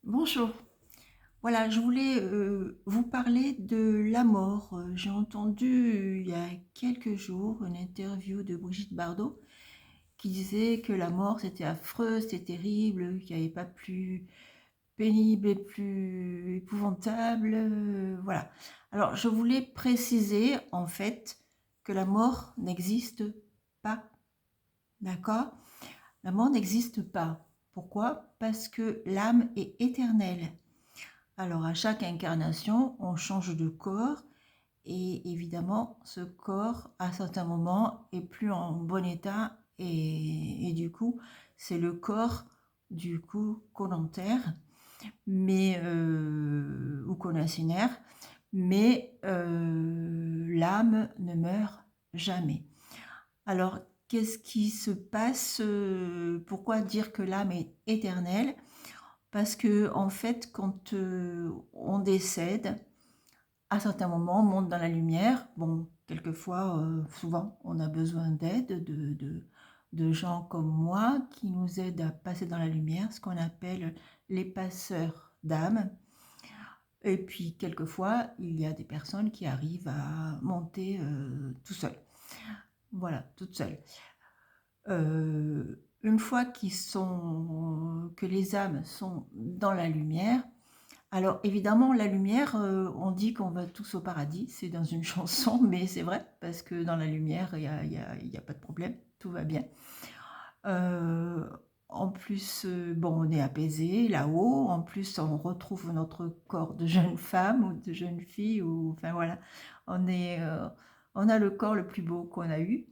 Bonjour. Voilà, je voulais vous parler de la mort. J'ai entendu il y a quelques jours une interview de Brigitte Bardot qui disait que la mort c'était affreux, c'était terrible, qu'il n'y avait pas plus pénible et plus épouvantable. Voilà. Alors, je voulais préciser en fait que la mort n'existe pas. D'accord? La mort n'existe pas. Pourquoi? Parce que l'âme est éternelle. Alors, à chaque incarnation, on change de corps et évidemment, ce corps, à certains moments, est plus en bon état et du coup, c'est le corps du coup qu'on enterre, mais ou qu'on incinère, mais l'âme ne meurt jamais. Alors, qu'est-ce qui se passe? Pourquoi dire que l'âme est éternelle? Parce que en fait, quand on décède, à certains moments, on monte dans la lumière. Bon, quelquefois, souvent, on a besoin d'aide de gens comme moi qui nous aident à passer dans la lumière, ce qu'on appelle les passeurs d'âme. Et puis, quelquefois, il y a des personnes qui arrivent à monter tout seul. Voilà, toute seule. Une fois que les âmes sont dans la lumière, alors évidemment, la lumière, on dit qu'on va tous au paradis, c'est dans une chanson, mais c'est vrai, parce que dans la lumière, il y a pas de problème, tout va bien. Euh, En plus, bon, on est apaisé là-haut, en plus on retrouve notre corps de jeune femme ou de jeune fille, ou enfin voilà, on a le corps le plus beau qu'on a eu.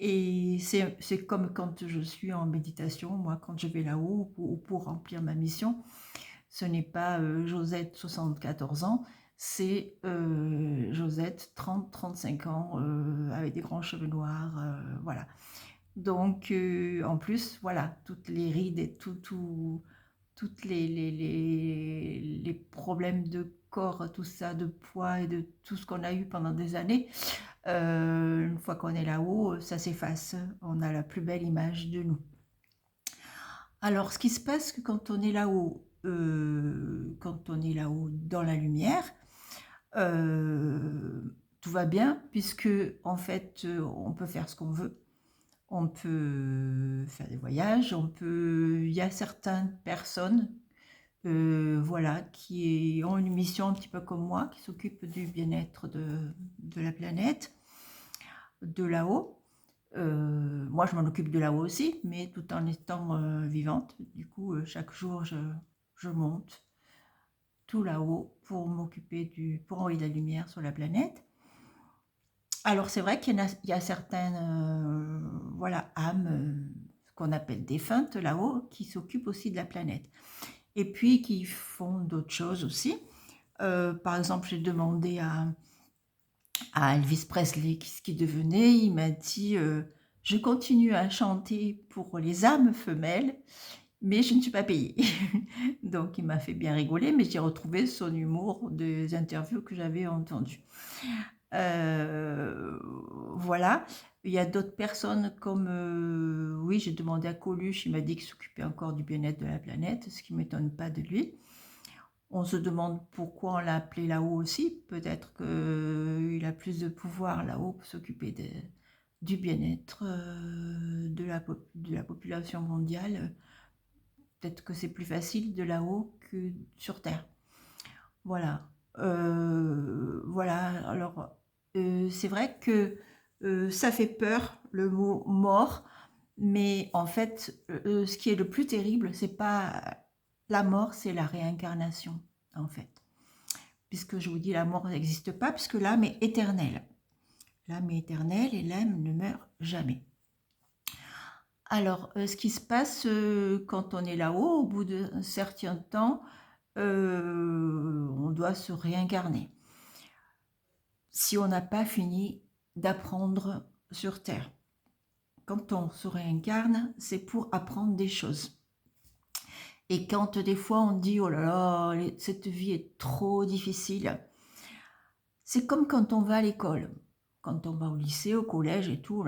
Et c'est comme quand je suis en méditation, moi, quand je vais là-haut pour remplir ma mission, ce n'est pas Josette 74 ans, c'est Josette 30-35 ans avec des grands cheveux noirs, voilà. Donc en plus, voilà, toutes les rides et toutes les problèmes de corps, tout ça, de poids et de tout ce qu'on a eu pendant des années, une fois qu'on est là-haut, ça s'efface. On a la plus belle image de nous. Alors, ce qui se passe que quand on est là-haut dans la lumière, tout va bien puisque en fait, on peut faire ce qu'on veut. On peut faire des voyages, il y a certaines personnes, voilà, qui ont une mission un petit peu comme moi, qui s'occupent du bien-être de la planète, de là-haut. Moi, je m'en occupe de là-haut aussi, mais tout en étant vivante. Du coup, chaque jour, je monte tout là-haut pour pour envoyer de la lumière sur la planète. Alors, c'est vrai qu'il y a certaines voilà, âmes, ce qu'on appelle défuntes là-haut, qui s'occupent aussi de la planète. Et puis, qui font d'autres choses aussi. Par exemple, j'ai demandé à Elvis Presley ce qu'il devenait. Il m'a dit je continue à chanter pour les âmes femelles, mais je ne suis pas payée. Donc il m'a fait bien rigoler, mais j'ai retrouvé son humour des interviews que j'avais entendues. Euh, voilà. Il y a d'autres personnes comme, oui, j'ai demandé à Coluche, il m'a dit qu'il s'occupait encore du bien-être de la planète, ce qui ne m'étonne pas de lui. On se demande pourquoi on l'a appelé là-haut aussi. Peut-être qu'il a plus de pouvoir là-haut pour s'occuper du bien-être de la population mondiale. Peut-être que c'est plus facile de là-haut que sur Terre. Voilà. Voilà. Alors, c'est vrai que ça fait peur, le mot mort. Mais en fait, ce qui est le plus terrible, c'est pas la mort, c'est la réincarnation, en fait. Puisque je vous dis, la mort n'existe pas, puisque l'âme est éternelle. L'âme est éternelle et l'âme ne meurt jamais. Alors, ce qui se passe quand on est là-haut, au bout d'un certain temps, on doit se réincarner. Si on n'a pas fini d'apprendre sur Terre. Quand on se réincarne, c'est pour apprendre des choses. Et quand des fois on dit, oh là là, cette vie est trop difficile, c'est comme quand on va à l'école. Quand on va au lycée, au collège et tout,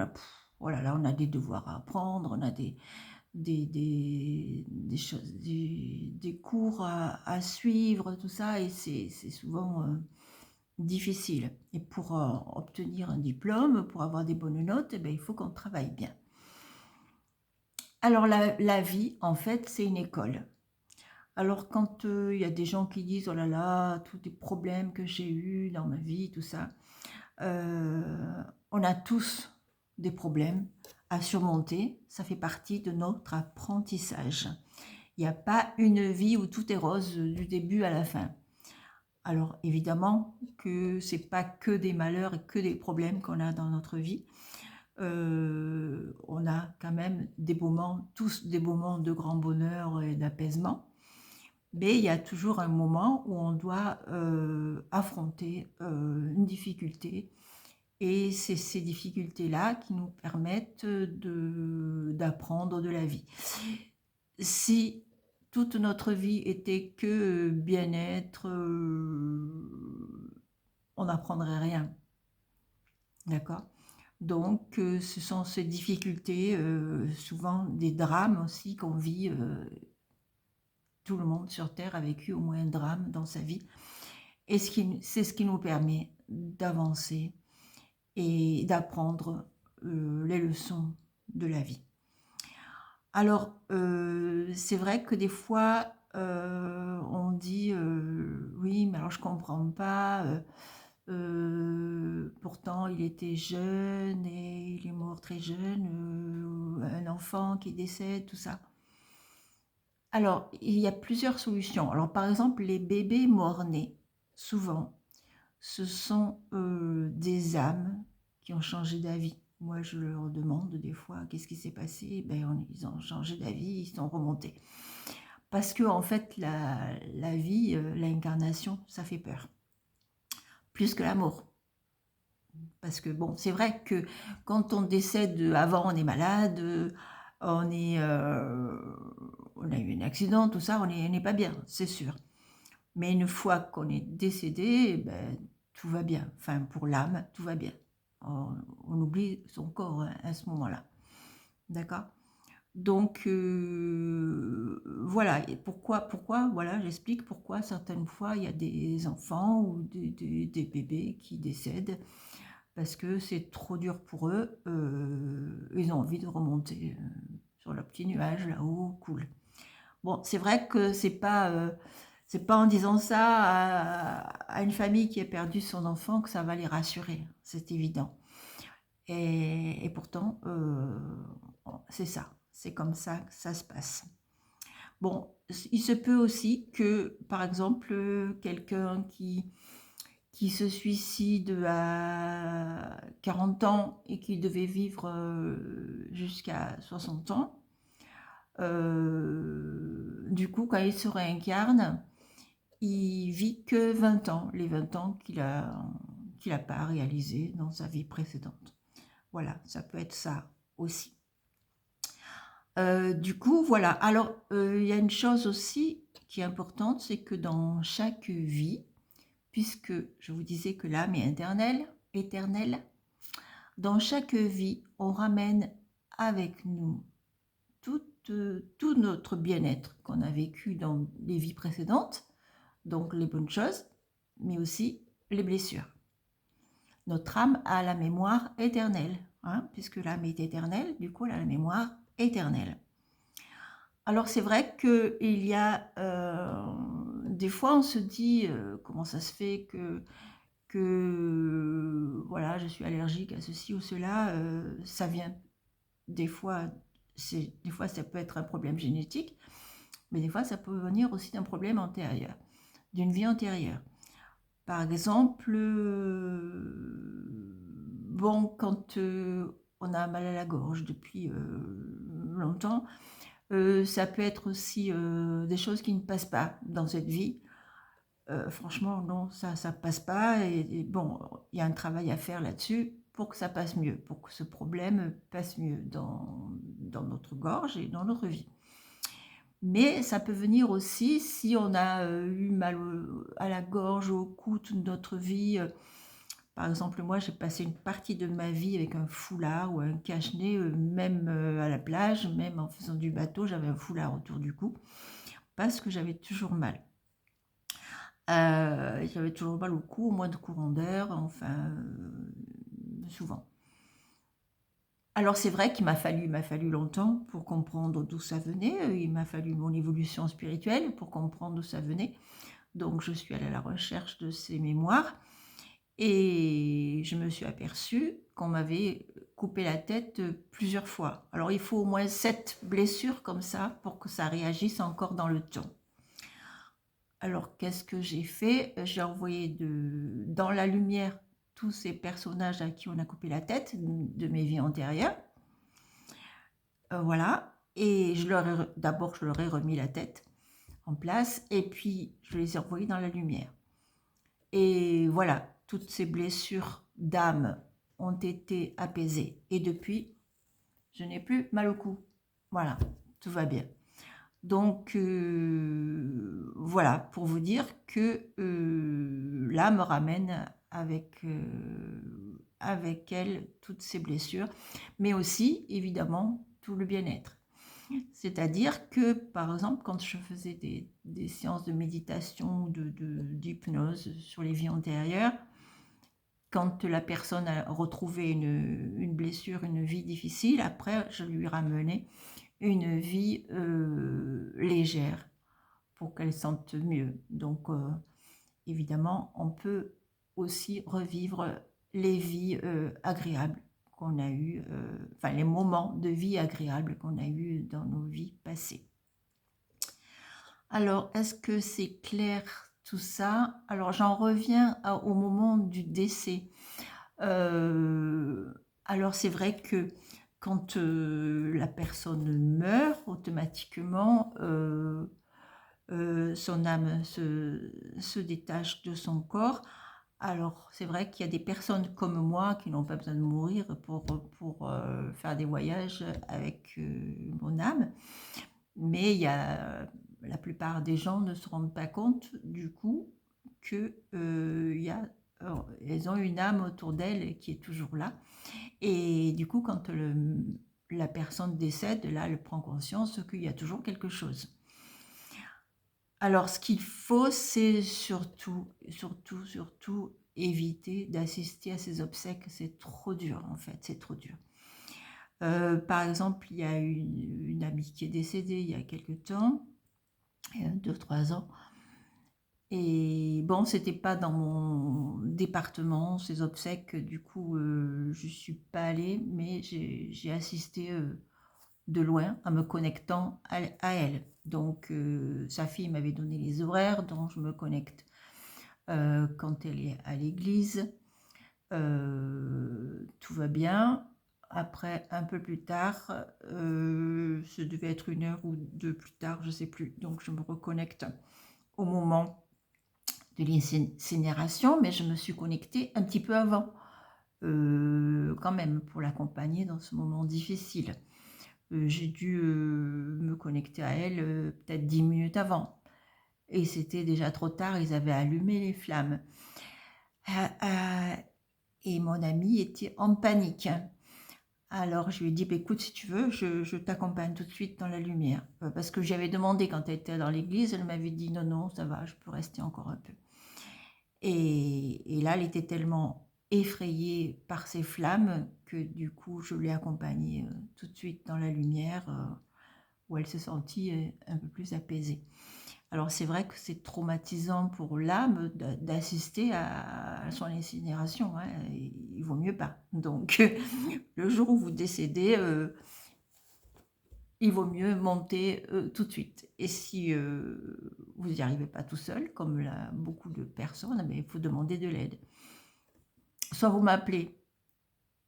oh là là, on a des devoirs à apprendre, on a des choses, des cours à suivre, tout ça, et c'est souvent difficile. Et pour obtenir un diplôme, pour avoir des bonnes notes, eh ben, il faut qu'on travaille bien. Alors la vie, en fait, c'est une école. Alors quand il y a des gens qui disent « Oh là là, tous les problèmes que j'ai eus dans ma vie, tout ça », on a tous des problèmes à surmonter. Ça fait partie de notre apprentissage. Il n'y a pas une vie où tout est rose du début à la fin. Alors évidemment que c'est pas que des malheurs et que des problèmes qu'on a dans notre vie. On a quand même des moments, tous des moments de grand bonheur et d'apaisement. Mais il y a toujours un moment où on doit affronter une difficulté. Et c'est ces difficultés-là qui nous permettent d'apprendre de la vie. Si toute notre vie était que bien-être, on n'apprendrait rien. D'accord? Donc, ce sont ces difficultés, souvent des drames aussi qu'on vit. Tout le monde sur Terre a vécu au moins un drame dans sa vie. Et c'est ce qui nous permet d'avancer et d'apprendre les leçons de la vie. Alors, c'est vrai que des fois, on dit oui, mais alors je comprends pas. Pourtant, il était jeune et il est mort très jeune. Un enfant qui décède, tout ça. Alors, il y a plusieurs solutions. Alors, par exemple, les bébés morts-nés, souvent, ce sont des âmes qui ont changé d'avis. Moi, je leur demande des fois qu'est-ce qui s'est passé. Ben, ils ont changé d'avis, ils sont remontés. Parce que, en fait, la vie, l'incarnation, ça fait peur. Plus que la mort. Parce que, bon, c'est vrai que quand on décède, avant, on est malade, on a eu un accident, tout ça, on n'est pas bien, c'est sûr. Mais une fois qu'on est décédé, ben, tout va bien. Enfin, pour l'âme, tout va bien. On oublie son corps à ce moment-là. D'accord? Donc, voilà. Et pourquoi, voilà, j'explique pourquoi certaines fois, il y a des enfants ou des bébés qui décèdent. Parce que c'est trop dur pour eux. Ils ont envie de remonter sur leur petit nuage là-haut, cool. Bon, c'est vrai que c'est pas en disant ça à une famille qui a perdu son enfant que ça va les rassurer, c'est évident. Et pourtant, c'est ça, c'est comme ça que ça se passe. Bon, il se peut aussi que, par exemple, quelqu'un qui se suicide à 40 ans et qui devait vivre jusqu'à 60 ans, du coup, quand il se réincarne, il vit que 20 ans, les 20 ans qu'il a pas réalisé dans sa vie précédente. Voilà, ça peut être ça aussi. Du coup, voilà. Alors, il y a une chose aussi qui est importante, c'est que dans chaque vie, puisque je vous disais que l'âme est éternelle, dans chaque vie, on ramène avec nous tout notre bien-être qu'on a vécu dans les vies précédentes, donc les bonnes choses, mais aussi les blessures. Notre âme a la mémoire éternelle, puisque l'âme est éternelle, du coup elle a la mémoire éternelle. Alors c'est vrai qu'il y a des fois on se dit comment ça se fait que voilà, je suis allergique à ceci ou cela, ça vient des fois, ça peut être un problème génétique, mais des fois ça peut venir aussi d'un problème antérieur, d'une vie antérieure. Par exemple, bon, quand on a mal à la gorge depuis longtemps, ça peut être aussi des choses qui ne passent pas dans cette vie. Franchement, non, ça passe pas. Et bon, il y a un travail à faire là-dessus pour que ça passe mieux, pour que ce problème passe mieux dans notre gorge et dans notre vie. Mais ça peut venir aussi si on a eu mal à la gorge, au cou toute notre vie. Par exemple, moi, j'ai passé une partie de ma vie avec un foulard ou un cache-nez, même à la plage, même en faisant du bateau, j'avais un foulard autour du cou. parce que j'avais toujours mal. J'avais toujours mal au cou, moins de courant d'air, enfin, souvent. Alors c'est vrai qu'il m'a fallu longtemps pour comprendre d'où ça venait, il m'a fallu mon évolution spirituelle pour comprendre d'où ça venait. Donc je suis allée à la recherche de ces mémoires et je me suis aperçue qu'on m'avait coupé la tête plusieurs fois. Alors il faut au moins 7 blessures comme ça pour que ça réagisse encore dans le temps. Alors qu'est-ce que j'ai fait? J'ai envoyé dans la lumière tous ces personnages à qui on a coupé la tête de mes vies antérieures. Voilà. Et d'abord, je leur ai remis la tête en place et puis je les ai envoyés dans la lumière. Et voilà, toutes ces blessures d'âme ont été apaisées. Et depuis, je n'ai plus mal au cou. Voilà, tout va bien. Donc, voilà, pour vous dire que là me ramène avec elle toutes ces blessures, mais aussi, évidemment, tout le bien-être. C'est-à-dire que, par exemple, quand je faisais des séances de méditation, d'hypnose sur les vies antérieures, quand la personne a retrouvé une blessure, une vie difficile, après, je lui ramenais une vie légère pour qu'elle sente mieux. Donc, évidemment, on peut aussi revivre les vies agréables qu'on a eues, enfin les moments de vie agréables qu'on a eus dans nos vies passées. Alors, est-ce que c'est clair tout ça? Alors, j'en reviens au moment du décès. Alors, c'est vrai que quand la personne meurt, automatiquement, son âme se détache de son corps. Alors, c'est vrai qu'il y a des personnes comme moi qui n'ont pas besoin de mourir pour faire des voyages avec mon âme. Mais la plupart des gens ne se rendent pas compte du coup que elles ont une âme autour d'elles qui est toujours là. Et du coup, quand la personne décède, là, elle prend conscience qu'il y a toujours quelque chose. Alors, ce qu'il faut, c'est surtout éviter d'assister à ces obsèques. C'est trop dur, en fait, c'est trop dur. Par exemple, il y a une amie qui est décédée il y a quelque temps, 2-3 ans. Et bon, c'était pas dans mon département, ces obsèques, du coup, je suis pas allée, mais j'ai assisté de loin en me connectant à elle. Donc, sa fille m'avait donné les horaires dont je me connecte quand elle est à l'église. Tout va bien. Après, un peu plus tard, ce devait être 1 heure ou 2 plus tard, je sais plus. Donc, je me reconnecte au moment de l'incinération, mais je me suis connectée un petit peu avant, quand même, pour l'accompagner dans ce moment difficile. J'ai dû me connecter à elle peut-être 10 minutes avant. Et c'était déjà trop tard, ils avaient allumé les flammes. Et mon ami était en panique. Alors je lui ai dit, bah, écoute, si tu veux, je t'accompagne tout de suite dans la lumière. Parce que j'avais demandé quand elle était dans l'église, elle m'avait dit, non, non, ça va, je peux rester encore un peu. Et là, elle était tellement effrayée par ces flammes que du coup, je l'ai accompagnée tout de suite dans la lumière où elle se sentit un peu plus apaisée. Alors c'est vrai que c'est traumatisant pour l'âme d'assister à son incinération, hein, il vaut mieux pas. Donc le jour où vous décédez, il vaut mieux monter tout de suite. Et si vous n'y arrivez pas tout seul, comme beaucoup de personnes, mais il faut demander de l'aide. Soit vous m'appelez,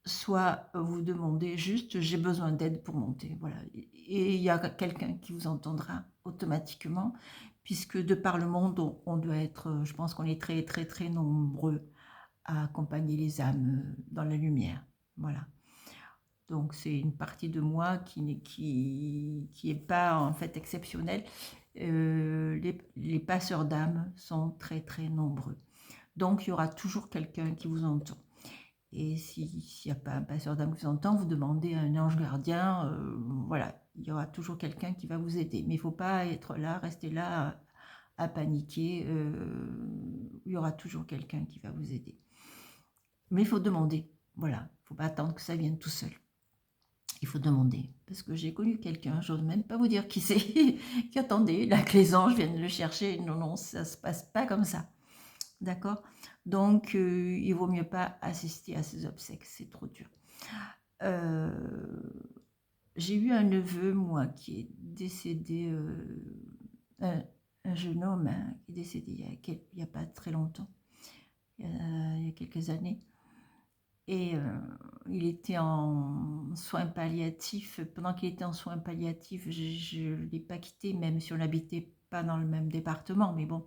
soit vous demandez juste j'ai besoin d'aide pour monter. Voilà. Et il y a quelqu'un qui vous entendra automatiquement, puisque de par le monde, on doit être, je pense qu'on est très très très nombreux à accompagner les âmes dans la lumière. Voilà. Donc c'est une partie de moi qui est pas en fait exceptionnelle. Les passeurs d'âmes sont très très nombreux. Donc il y aura toujours quelqu'un qui vous entend. Et s'il n'y a pas un passeur d'âme qui vous entend, vous demandez à un ange gardien, voilà, il y aura toujours quelqu'un qui va vous aider. Mais il ne faut pas être là, rester là à paniquer, il y aura toujours quelqu'un qui va vous aider. Mais il faut demander, voilà, il ne faut pas attendre que ça vienne tout seul. Il faut demander, parce que j'ai connu quelqu'un, j'ose même pas vous dire qui c'est, qui attendait, là que les anges viennent le chercher. Non, non, ça se passe pas comme ça. D'accord? Donc, il vaut mieux pas assister à ces obsèques, c'est trop dur. J'ai eu un neveu, moi, qui est décédé, un jeune homme hein, qui est décédé il y a pas très longtemps, il y a quelques années. Et il était en soins palliatifs. Pendant qu'il était en soins palliatifs, je ne l'ai pas quitté, même si on n'habitait pas dans le même département. Mais bon,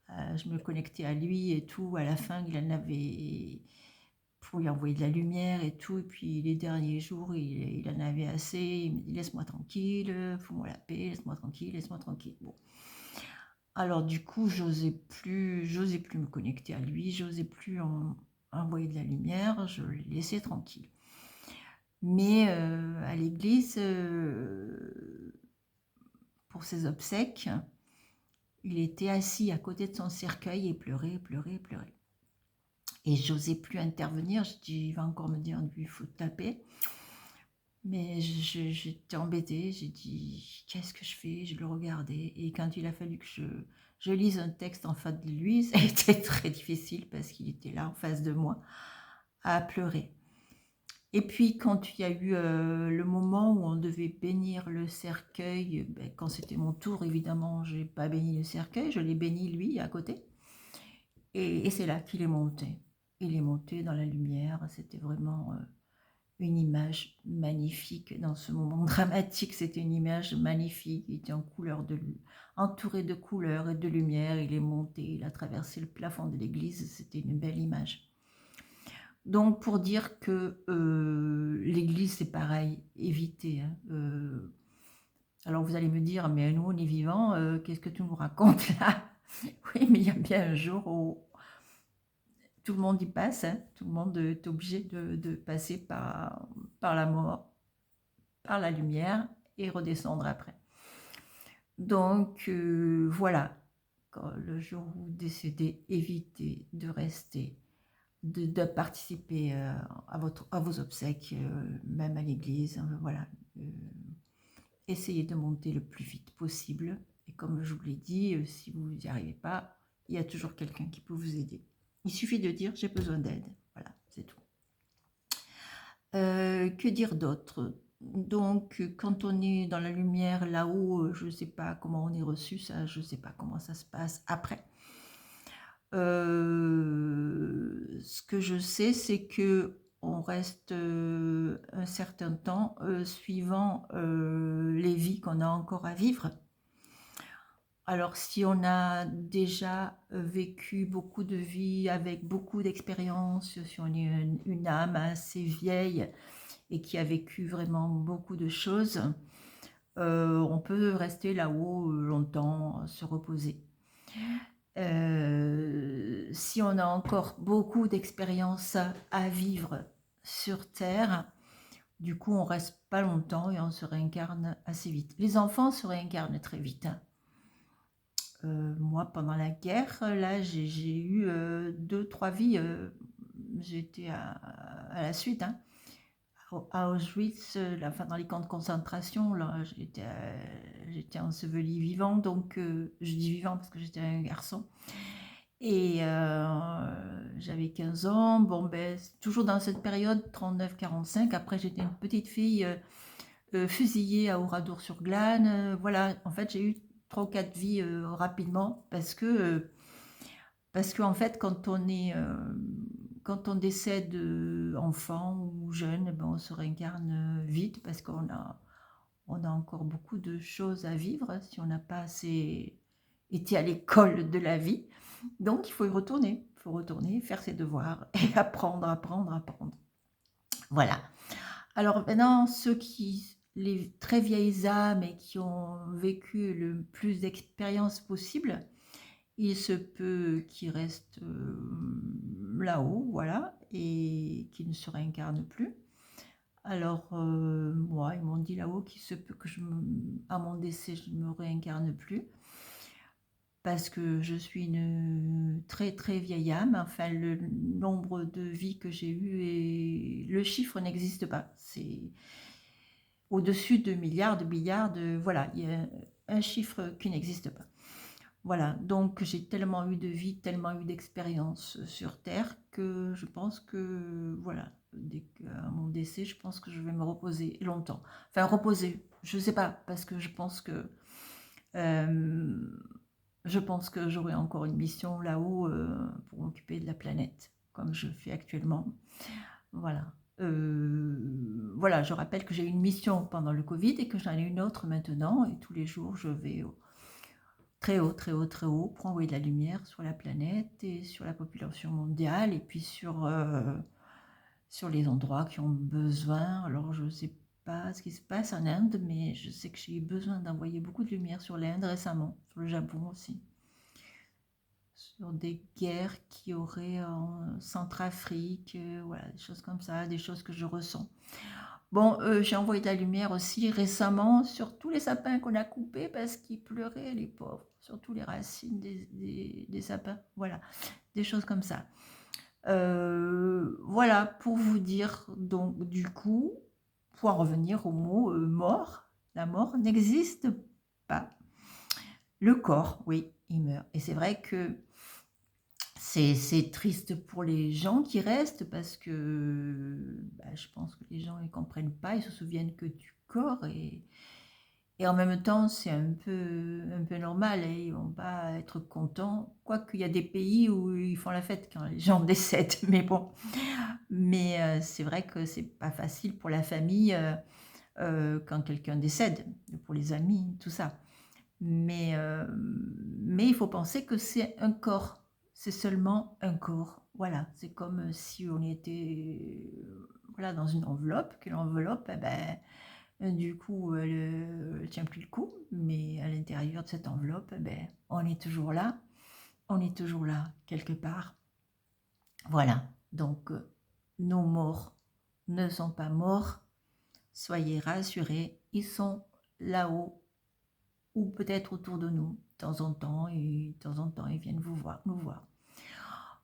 je me connectais à lui et tout. À la fin, il en avait pour lui envoyer de la lumière et tout. Et puis les derniers jours, il en avait assez. Il me dit laisse-moi tranquille, fous-moi la paix, laisse-moi tranquille, laisse-moi tranquille. Bon. Alors du coup, j'osais plus me connecter à lui, j'osais plus envoyer de la lumière, je le laissais tranquille. Mais à l'église, pour ses obsèques, il était assis à côté de son cercueil et pleurait, pleurait, pleurait. Et j'osais plus intervenir, je dis, il va encore me dire, lui, il faut taper. Mais j'étais embêtée, j'ai dit, qu'est-ce que je fais? Je le regardais. Et quand il a fallu que je lise un texte en face de lui, ça a été très difficile parce qu'il était là en face de moi à pleurer. Et puis quand il y a eu le moment où on devait bénir le cercueil, ben, quand c'était mon tour, évidemment, je n'ai pas béni le cercueil, je l'ai béni lui à côté. Et c'est là qu'il est monté. Il est monté dans la lumière, c'était vraiment une image magnifique dans ce moment dramatique. C'était une image magnifique, il était entouré de couleurs et de lumière, il est monté, il a traversé le plafond de l'église, c'était une belle image. Donc pour dire que l'église c'est pareil, éviter. Hein, alors vous allez me dire, mais nous on est vivants, qu'est-ce que tu nous racontes là? Oui, mais il y a bien un jour où tout le monde y passe, hein, tout le monde est obligé de passer par la mort, par la lumière et redescendre après. Donc voilà, quand le jour où vous décédez, évitez de rester, de participer à vos obsèques, même à l'église, voilà. Essayez de monter le plus vite possible. Et comme je vous l'ai dit, si vous n'y arrivez pas, il y a toujours quelqu'un qui peut vous aider. Il suffit de dire j'ai besoin d'aide. Voilà, c'est tout. Que dire d'autre? Donc, quand on est dans la lumière là-haut, je ne sais pas comment on est reçu, ça, je ne sais pas comment ça se passe après. Ce que je sais, c'est que on reste un certain temps suivant les vies qu'on a encore à vivre. Alors, si on a déjà vécu beaucoup de vies avec beaucoup d'expériences, si on est une âme assez vieille et qui a vécu vraiment beaucoup de choses, on peut rester là-haut longtemps, se reposer. Si on a encore beaucoup d'expériences à vivre sur Terre, du coup, on reste pas longtemps et on se réincarne assez vite. Les enfants se réincarnent très vite. Hein. Moi, pendant la guerre, là, j'ai eu 2-3 vies. J'étais à la suite. Hein. À Auschwitz, enfin, dans les camps de concentration, là, j'étais ensevelie vivant. Donc, je dis vivant parce que j'étais un garçon. Et j'avais 15 ans. Bon, ben, toujours dans cette période, 39-45. Après, j'étais une petite fille fusillée à Oradour-sur-Glane. Voilà, en fait, j'ai eu 3 ou 4 vies rapidement parce que en fait, quand on décède enfant ou jeune, ben, on se réincarne vite parce qu'on a encore beaucoup de choses à vivre si on n'a pas assez été à l'école de la vie. Donc, il faut y retourner. Il faut retourner, faire ses devoirs et apprendre, apprendre, apprendre. Voilà. Alors maintenant, les très vieilles âmes et qui ont vécu le plus d'expériences possible, il se peut qu'ils restent là-haut, voilà, et qui ne se réincarne plus. Alors, moi, ils m'ont dit là-haut qu'il se peut que à mon décès, je ne me réincarne plus, parce que je suis une très très vieille âme. Enfin, le nombre de vies que j'ai eues et le chiffre n'existe pas. C'est au-dessus de milliards, voilà, il y a un chiffre qui n'existe pas. Voilà, donc j'ai tellement eu de vie, tellement eu d'expérience sur Terre que je pense que, voilà, dès qu'à mon décès, je pense que je vais me reposer longtemps. Enfin, reposer, je ne sais pas, parce que euh, je pense que j'aurai encore une mission là-haut pour m'occuper de la planète, comme je fais actuellement. Voilà. Voilà, je rappelle que j'ai eu une mission pendant le Covid et que j'en ai une autre maintenant, et tous les jours, je vais très haut, très haut, très haut, pour envoyer de la lumière sur la planète et sur la population mondiale, et puis sur les endroits qui ont besoin. Alors, je ne sais pas ce qui se passe en Inde, mais je sais que j'ai eu besoin d'envoyer beaucoup de lumière sur l'Inde récemment, sur le Japon aussi, sur des guerres qui auraient en Centrafrique, voilà, des choses comme ça, des choses que je ressens. Bon, j'ai envoyé de la lumière aussi récemment sur tous les sapins qu'on a coupés parce qu'ils pleuraient, les pauvres, surtout les racines des sapins, voilà, des choses comme ça. Voilà, pour vous dire, donc, du coup, pour en revenir au mot mort, la mort n'existe pas. Le corps, oui, il meurt. Et c'est vrai que c'est triste pour les gens qui restent parce que je pense que les gens ne comprennent pas, ils se souviennent que du corps et en même temps c'est un peu normal, et ils vont pas être contents, quoique il y a des pays où ils font la fête quand les gens décèdent, mais bon, mais c'est vrai que c'est pas facile pour la famille quand quelqu'un décède, pour les amis, tout ça. Mais il faut penser que c'est un corps, c'est seulement un corps. Voilà, c'est comme si on était voilà, dans une enveloppe, que l'enveloppe, du coup, elle ne tient plus le coup, mais à l'intérieur de cette enveloppe, on est toujours là, quelque part. Voilà, donc nos morts ne sont pas morts, soyez rassurés, ils sont là-haut ou peut-être autour de nous, de temps en temps, et de temps en temps, ils viennent nous voir.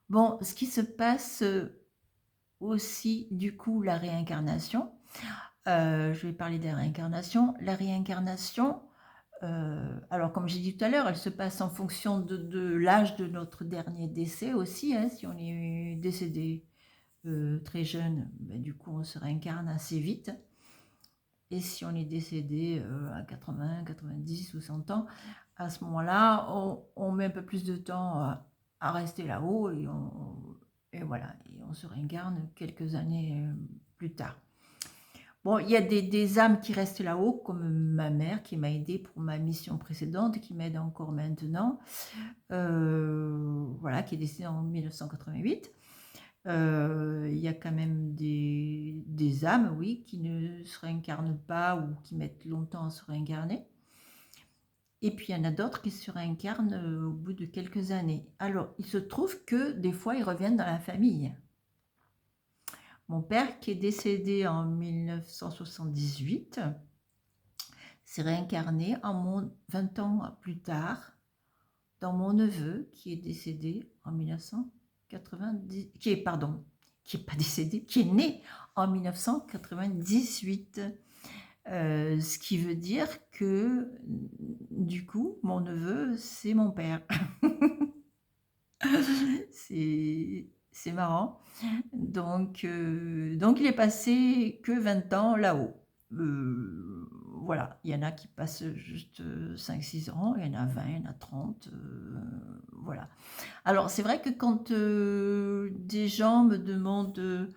Bon, ce qui se passe aussi, du coup, la réincarnation. Je vais parler de la réincarnation. La réincarnation, alors comme j'ai dit tout à l'heure, elle se passe en fonction de l'âge de notre dernier décès aussi. Hein, si on est décédé très jeune, du coup, on se réincarne assez vite. Et si on est décédé à 80, 90 ou 100 ans, à ce moment-là, on met un peu plus de temps à rester là-haut et voilà, et on se réincarne quelques années plus tard. Bon, il y a des âmes qui restent là-haut, comme ma mère qui m'a aidée pour ma mission précédente, qui m'aide encore maintenant, voilà, qui est décédée en 1988. Il y a quand même des âmes, oui, qui ne se réincarnent pas ou qui mettent longtemps à se réincarner. Et puis il y en a d'autres qui se réincarnent au bout de quelques années. Alors, il se trouve que des fois, ils reviennent dans la famille. Mon père, qui est décédé en 1978, s'est réincarné 20 ans plus tard dans mon neveu, qui est décédé en 1990, qui est pas décédé, qui est né en 1998. Ce qui veut dire que, du coup, mon neveu, c'est mon père. C'est marrant. Donc il est passé que 20 ans là-haut. Voilà, il y en a qui passent juste 5-6 ans, il y en a 20, il y en a 30, voilà. Alors c'est vrai que quand des gens me demandent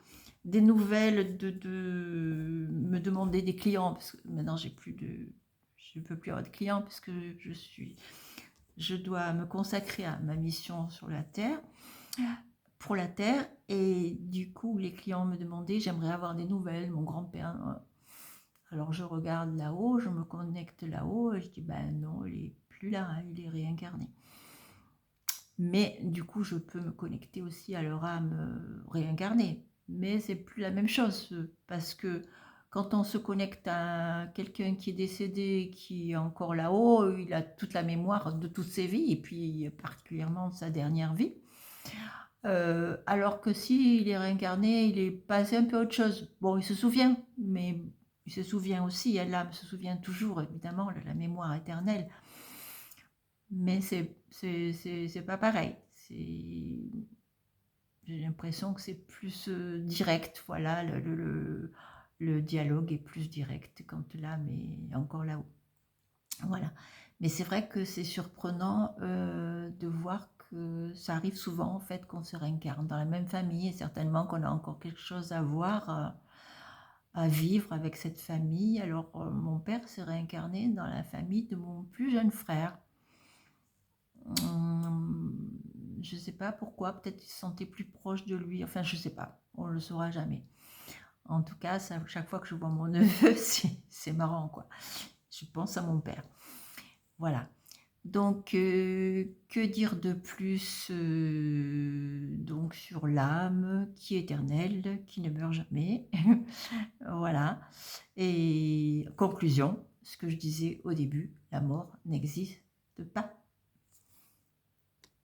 des nouvelles, me demander des clients, parce que maintenant je ne peux plus avoir de clients parce que je dois me consacrer à ma mission sur la Terre, pour la Terre, et du coup les clients me demandaient, j'aimerais avoir des nouvelles, mon grand-père. Alors je regarde là-haut, je me connecte là-haut, et je dis non, il n'est plus là, il est réincarné. Mais du coup, je peux me connecter aussi à leur âme réincarnée. Mais c'est plus la même chose, parce que quand on se connecte à quelqu'un qui est décédé, qui est encore là-haut, il a toute la mémoire de toutes ses vies, et puis particulièrement de sa dernière vie. Alors que s'il est réincarné, il est passé un peu à autre chose. Bon, il se souvient, mais il se souvient aussi, l'âme se souvient toujours, évidemment, la mémoire éternelle. Mais c'est pas pareil. J'ai l'impression que c'est plus direct, voilà, le dialogue est plus direct quand l'âme est encore là-haut. Voilà. Mais c'est vrai que c'est surprenant de voir que ça arrive souvent en fait qu'on se réincarne dans la même famille et certainement qu'on a encore quelque chose à voir, à vivre avec cette famille. Alors mon père s'est réincarné dans la famille de mon plus jeune frère. Je ne sais pas pourquoi, peut-être qu'il se sentait plus proche de lui, enfin je ne sais pas, on ne le saura jamais. En tout cas, ça, chaque fois que je vois mon neveu, c'est marrant quoi. Je pense à mon père. Voilà. Donc, que dire de plus donc sur l'âme qui est éternelle, qui ne meurt jamais. Voilà. Et conclusion, ce que je disais au début, la mort n'existe pas.